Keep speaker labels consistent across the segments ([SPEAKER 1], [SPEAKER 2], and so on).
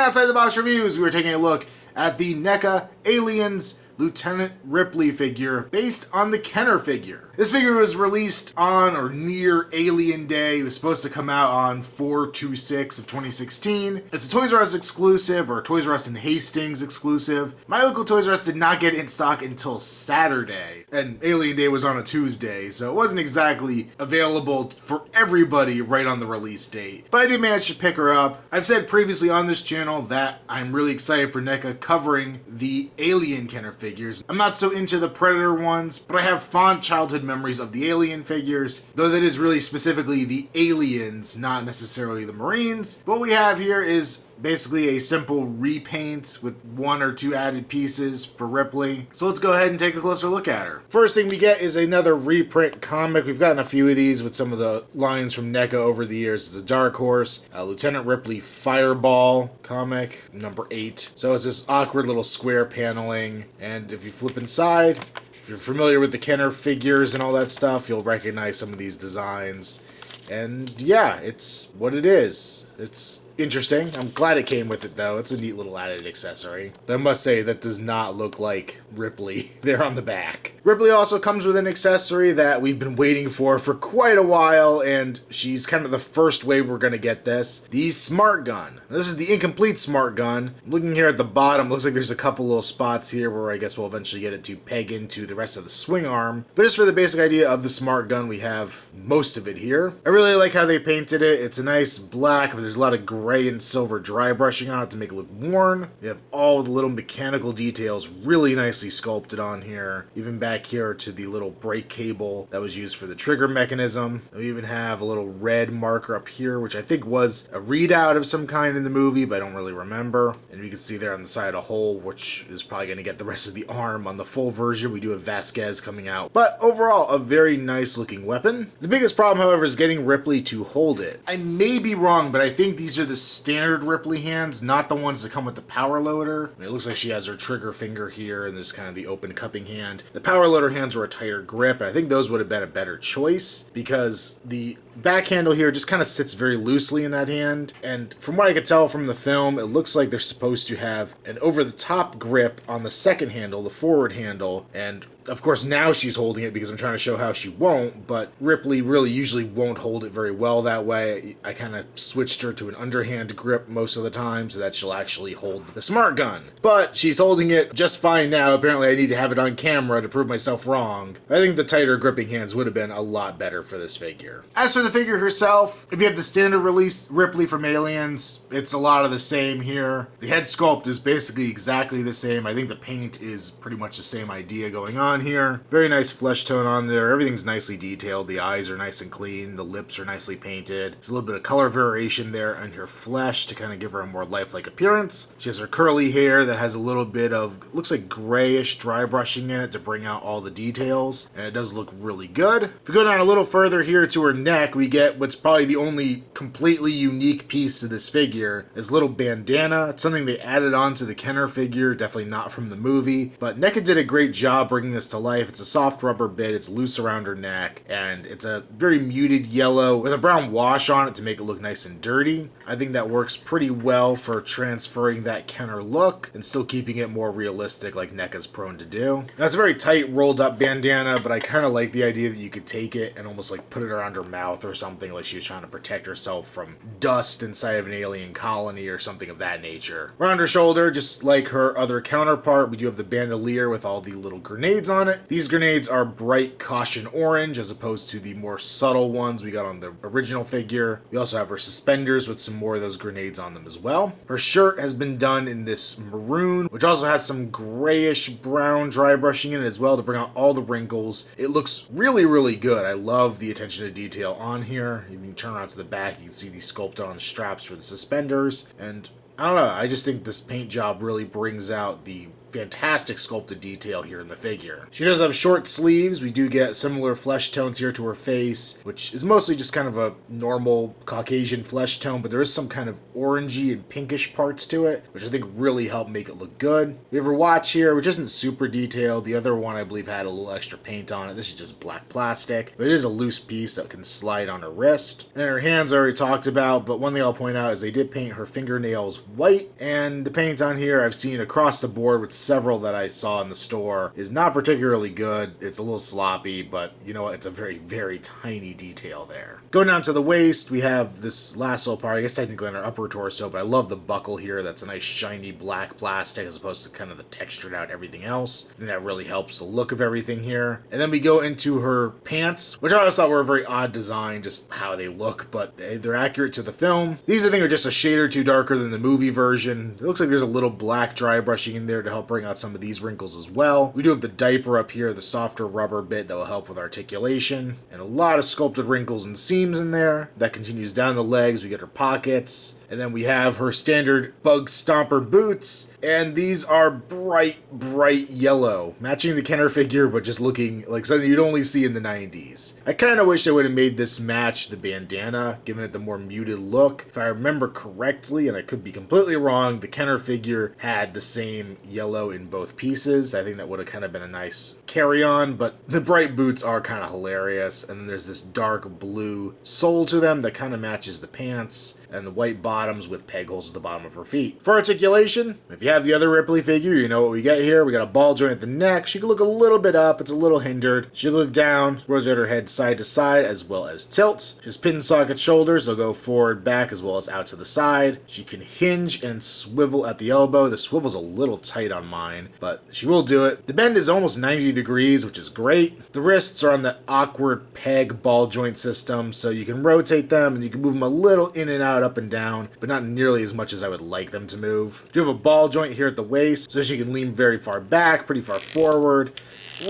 [SPEAKER 1] Outside the Box Reviews, we were taking a look at the NECA Aliens Lieutenant Ripley figure based on the Kenner figure. This figure was released on or near Alien Day. It was supposed to come out on 4/26 of 2016. It's a Toys R Us exclusive, or Toys R Us in Hastings exclusive. My local Toys R Us did not get it in stock until Saturday, and Alien Day was on a Tuesday, so it wasn't exactly available for everybody right on the release date. But I did manage to pick her up. I've said previously on this channel that I'm really excited for NECA covering the Alien Kenner figures. I'm not so into the Predator ones, but I have fond childhood memories of the Alien figures, though that is really specifically the aliens, not necessarily the Marines. What we have here is basically a simple repaint with 1 or 2 added pieces for Ripley. So let's go ahead and take a closer look at her. First thing we get is another reprint comic. We've gotten a few of these with some of the lines from NECA over the years. It's a Dark Horse, Lieutenant Ripley Fireball comic, number 8. So it's this awkward little square paneling, and if you flip inside, if you're familiar with the Kenner figures and all that stuff, you'll recognize some of these designs. And yeah, it's what it is. It's interesting. I'm glad it came with it, though. It's a neat little added accessory. I must say, that does not look like Ripley there on the back. Ripley also comes with an accessory that we've been waiting for quite a while, and she's kind of the first way we're going to get this. The Smart Gun. This is the incomplete Smart Gun. Looking here at the bottom, looks like there's a couple little spots here where I guess we'll eventually get it to peg into the rest of the swing arm. But just for the basic idea of the Smart Gun, we have most of it here. I really like how they painted it. It's a nice black, but there's a lot of gray and silver dry brushing on it to make it look worn. You have all the little mechanical details really nicely sculpted on here. Even back here to the little brake cable that was used for the trigger mechanism. We even have a little red marker up here, which I think was a readout of some kind in the movie, but I don't really remember. And you can see there on the side a hole, which is probably going to get the rest of the arm. On the full version, we do have Vasquez coming out. But overall, a very nice looking weapon. The biggest problem, however, is getting Ripley to hold it. I may be wrong, but I think these are the standard Ripley hands, not the ones that come with the power loader. I mean, it looks like she has her trigger finger here, and this kind of the open cupping hand. The power loader hands were a tighter grip, and I think those would have been a better choice, because the back handle here just kind of sits very loosely in that hand, and from what I could tell from the film, it looks like they're supposed to have an over-the-top grip on the second handle, the forward handle, and of course now she's holding it because I'm trying to show how she won't, but Ripley really usually won't hold it very well that way. I kind of switched her to an underhand grip most of the time so that she'll actually hold the Smart Gun. But she's holding it just fine now. Apparently I need to have it on camera to prove myself wrong. I think the tighter gripping hands would have been a lot better for this figure. As for the figure herself, if you have the standard release Ripley from Aliens, it's a lot of the same here. The head sculpt is basically exactly the same. I think the paint is pretty much the same idea going on here. Very nice flesh tone on there. Everything's nicely detailed. The eyes are nice and clean. The lips are nicely painted. There's a little bit of color variation there on her flesh to kind of give her a more lifelike appearance. She has her curly hair that has a little bit of, looks like grayish dry brushing in it to bring out all the details, and it does look really good. If we go down a little further here to her neck, we get what's probably the only completely unique piece to this figure. This little bandana. It's something they added on to the Kenner figure, definitely not from the movie, but NECA did a great job bringing this to life. It's a soft rubber bit, it's loose around her neck, and it's a very muted yellow with a brown wash on it to make it look nice and dirty. I think that works pretty well for transferring that Kenner look and still keeping it more realistic like NECA's prone to do. Now, it's a very tight rolled up bandana, but I kind of like the idea that you could take it and almost like put it around her mouth or something, like she was trying to protect herself from dust inside of an alien colony or something of that nature. Around her shoulder, just like her other counterpart, we do have the bandolier with all the little grenades on it. These grenades are bright caution orange as opposed to the more subtle ones we got on the original figure. We also have her suspenders with some more of those grenades on them as well. Her shirt has been done in this maroon, which also has some grayish brown dry brushing in it as well to bring out all the wrinkles. It looks really, really good. I love the attention to detail on here. You can turn around to the back, you can see the sculpted on straps for the suspenders, and I don't know, I just think this paint job really brings out the fantastic sculpted detail here in the figure. She does have short sleeves. We do get similar flesh tones here to her face, which is mostly just kind of a normal Caucasian flesh tone, but there is some kind of orangey and pinkish parts to it, which I think really help make it look good. We have her watch here, which isn't super detailed. The other one, I believe, had a little extra paint on it. This is just black plastic, but it is a loose piece that can slide on her wrist. And her hands I already talked about, but one thing I'll point out is they did paint her fingernails white, and the paint on here I've seen across the board with several that I saw in the store is not particularly good. It's a little sloppy, but you know what? It's a very, very tiny detail there. Going down to the waist, we have this last little part, I guess technically on our upper torso, but I love the buckle here. That's a nice shiny black plastic as opposed to kind of the textured out everything else. I think that really helps the look of everything here. And then we go into her pants, which I always thought were a very odd design, just how they look, but they're accurate to the film. These I think are just a shade or two darker than the movie version. It looks like there's a little black dry brushing in there to help bring out some of these wrinkles as well. We do have the diaper up here, the softer rubber bit that will help with articulation, and a lot of sculpted wrinkles and seams in there. That continues down the legs. We get her pockets, and then we have her standard bug stomper boots, and these are bright yellow, matching the Kenner figure, but just looking like something you'd only see in the 90s. I kind of wish they would have made this match the bandana, giving it the more muted look. If I remember correctly, and I could be completely wrong, the Kenner figure had the same yellow in both pieces. I think that would have kind of been a nice carry-on, but the bright boots are kind of hilarious, and then there's this dark blue sole to them that kind of matches the pants, and the white bottoms with peg holes at the bottom of her feet. For articulation, if you have the other Ripley figure, you know what we get here. We got a ball joint at the neck. She can look a little bit up. It's a little hindered. She can look down, rotate her head side to side as well as tilt. She has pin socket shoulders. They'll go forward, back, as well as out to the side. She can hinge and swivel at the elbow. The swivel's a little tight on mine, but she will do it. The bend is almost 90 degrees, which is great. The wrists are on the awkward peg ball joint system, so you can rotate them and you can move them a little in and out, up and down, but not nearly as much as I would like them to move. Do have a ball joint here at the waist, so she can lean very far back, pretty far forward.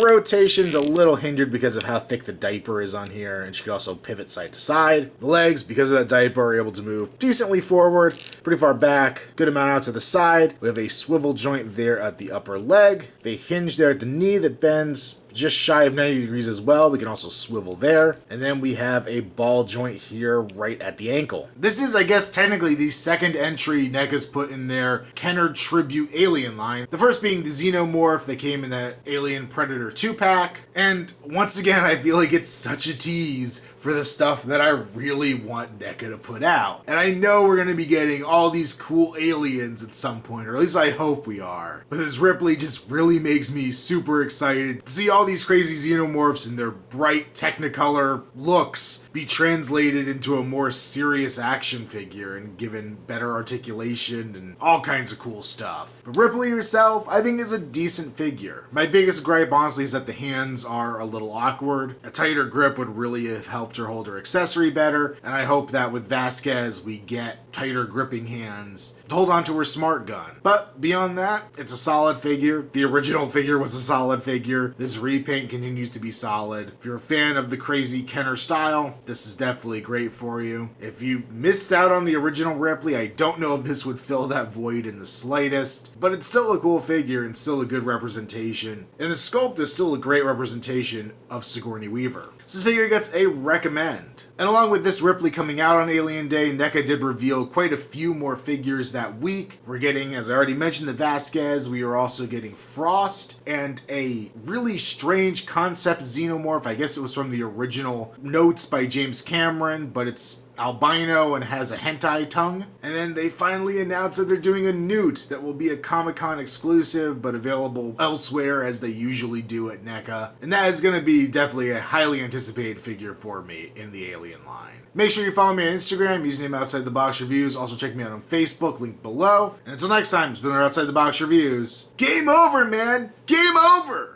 [SPEAKER 1] Rotation's a little hindered because of how thick the diaper is on here, and she can also pivot side to side. The legs, because of that diaper, are able to move decently forward, pretty far back, good amount out to the side. We have a swivel joint there at the upper leg, a hinge there at the knee that bends just shy of 90 degrees as well. We can also swivel there. And then we have a ball joint here right at the ankle. This is, I guess, technically the second entry NECA's put in their Kenner Tribute Alien line. The first being the Xenomorph that came in that Alien Predator 2-pack. And once again, I feel like it's such a tease for the stuff that I really want NECA to put out. And I know we're going to be getting all these cool aliens at some point, or at least I hope we are. But this Ripley just really makes me super excited to see all these crazy xenomorphs and their bright Technicolor looks be translated into a more serious action figure and given better articulation and all kinds of cool stuff. But Ripley herself, I think, is a decent figure. My biggest gripe, honestly, is that the hands are a little awkward. A tighter grip would really have helped her hold her accessory better, and I hope that with Vasquez we get tighter gripping hands to hold onto her smart gun. But beyond that, it's a solid figure. The original figure was a solid figure. This repaint continues to be solid. If you're a fan of the crazy Kenner style, this is definitely great for you. If you missed out on the original Ripley, I don't know if this would fill that void in the slightest, but it's still a cool figure and still a good representation. And the sculpt is still a great representation of Sigourney Weaver. So this figure gets a recommend. And along with this Ripley coming out on Alien Day, NECA did reveal quite a few more figures that week. We're getting, as I already mentioned, the Vasquez. We are also getting Frost and a really strange concept xenomorph. I guess it was from the original notes by James Cameron, but it's albino and has a hentai tongue. And then they finally announced that they're doing a newt that will be a Comic-Con exclusive but available elsewhere as they usually do at NECA. And that is going to be definitely a highly anticipated figure for me in the Alien line. Make sure you follow me on Instagram, username Outside the Box Reviews. Also check me out on Facebook, link below. And until next time, it's been our Outside the Box Reviews. Game over, man! Game over!